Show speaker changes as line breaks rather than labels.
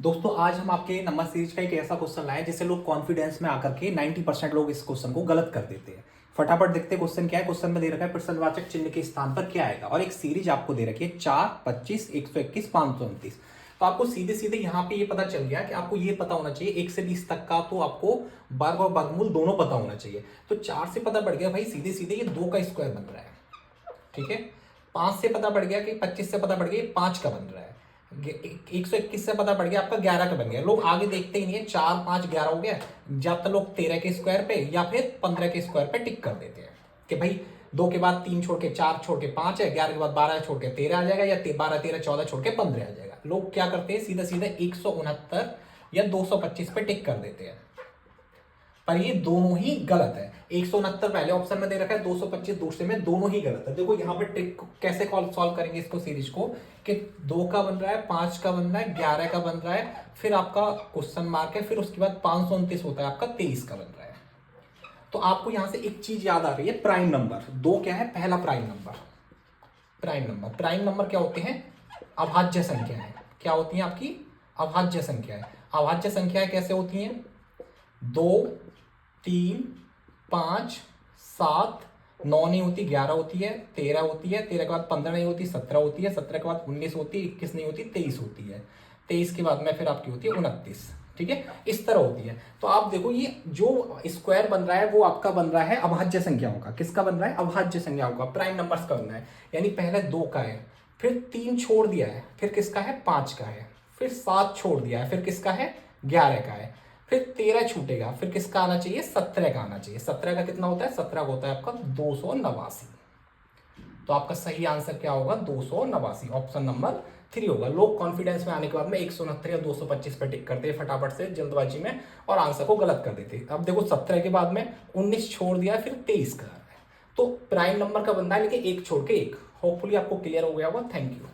दोस्तों आज हम आपके नंबर सीरीज का एक ऐसा क्वेश्चन लाए जिससे लोग कॉन्फिडेंस में आकर के 90% लोग इस क्वेश्चन को गलत कर देते हैं। फटाफट देखते हैं क्वेश्चन क्या है। क्वेश्चन में दे रखा है प्रश्नवाचक चिन्ह के स्थान पर क्या आएगा और एक सीरीज आपको दे रखी है 4, 25, 121, 529। तो आपको सीधे सीधे यहाँ पे ये पता चल गया कि आपको ये पता होना चाहिए 1 से 20 तक का, तो आपको वर्ग और वर्गमूल दोनों पता होना चाहिए। तो 4 से पता पड़ गया भाई सीधे सीधे ये 2 का स्क्वायर बन रहा है, ठीक है। 5 से पता पड़ गया कि 25 से पता पड़ गया 5 का बन रहा है। 121 से पता पड़ गया आपका 11 का बन गया। लोग आगे देखते ही नहीं है, 4, 5, 11 हो गया। जब तक लोग 13 के स्क्वायर पे या फिर 15 के स्क्वायर पे टिक कर देते हैं कि भाई 2 के बाद 3 छोड़ के 4 छोड़ के 5 है, 11 के बाद 12 छोड़ के 13 आ जाएगा, या 12, 13, 14 छोड़ के 15 आ जाएगा। लोग क्या करते हैं, सीधा सीधा 169 या 225 पे टिक कर देते हैं, पर ये दोनों ही गलत है। 169 पहले ऑप्शन में दे रखा है, 225 दूसरे में, दोनों ही गलत है। देखो यहाँ पे ट्रिक कैसे सॉल्व करेंगे इसको, सीरीज को, कि 2 का बन रहा है, 5 का बन रहा है, 11 का बन रहा है, फिर आपका क्वेश्चन मार्क है, फिर उसके बाद 529 होता है आपका, 23 का बन रहा है। तो आपको यहां से एक चीज याद आ रही है, प्राइम नंबर। 2 क्या है, पहला प्राइम नंबर। प्राइम नंबर क्या होते हैं, अभाज्य संख्या है। क्या होती है आपकी, अभाज्य संख्या है। अभाज्य संख्याएं कैसे होती हैं, 2, 3, 5, 7, 9 नहीं होती, 11 होती है, 13 होती है, 13 के बाद 15 नहीं होती, 17 होती है, 17 के बाद 19 होती है, 21 नहीं होती, 23 होती है, 23 के बाद में फिर आपकी होती है 29, ठीक है। इस तरह होती है। तो आप देखो ये जो स्क्वायर बन रहा है वो आपका बन रहा है अभाज्य संख्याओं का। किसका बन रहा है, अभाज्य संख्याओं का, प्राइम नंबर्स का बन रहा है। यानी पहले 2 का है, फिर 3 छोड़ दिया है, फिर किसका है, 5 का है, फिर 7 छोड़ दिया है, फिर किसका है, 11 का है, फिर 13 छूटेगा, फिर किसका आना चाहिए, 17 का आना चाहिए। 17 का कितना होता है, 17 का होता है आपका 289। तो आपका सही आंसर क्या होगा, 289, ऑप्शन नंबर 3 होगा। लोग कॉन्फिडेंस में आने के बाद में 169 या 225 पे टिक करते हैं फटाफट से जल्दबाजी में और आंसर को गलत कर देते हैं। अब देखो 17 के बाद में 19 छोड़ दिया, फिर 23 का आ रहा है। तो प्राइम नंबर का बनना है, लेकिन एक छोड़ के एक। होपफुली आपको क्लियर हो गया होगा। Thank you.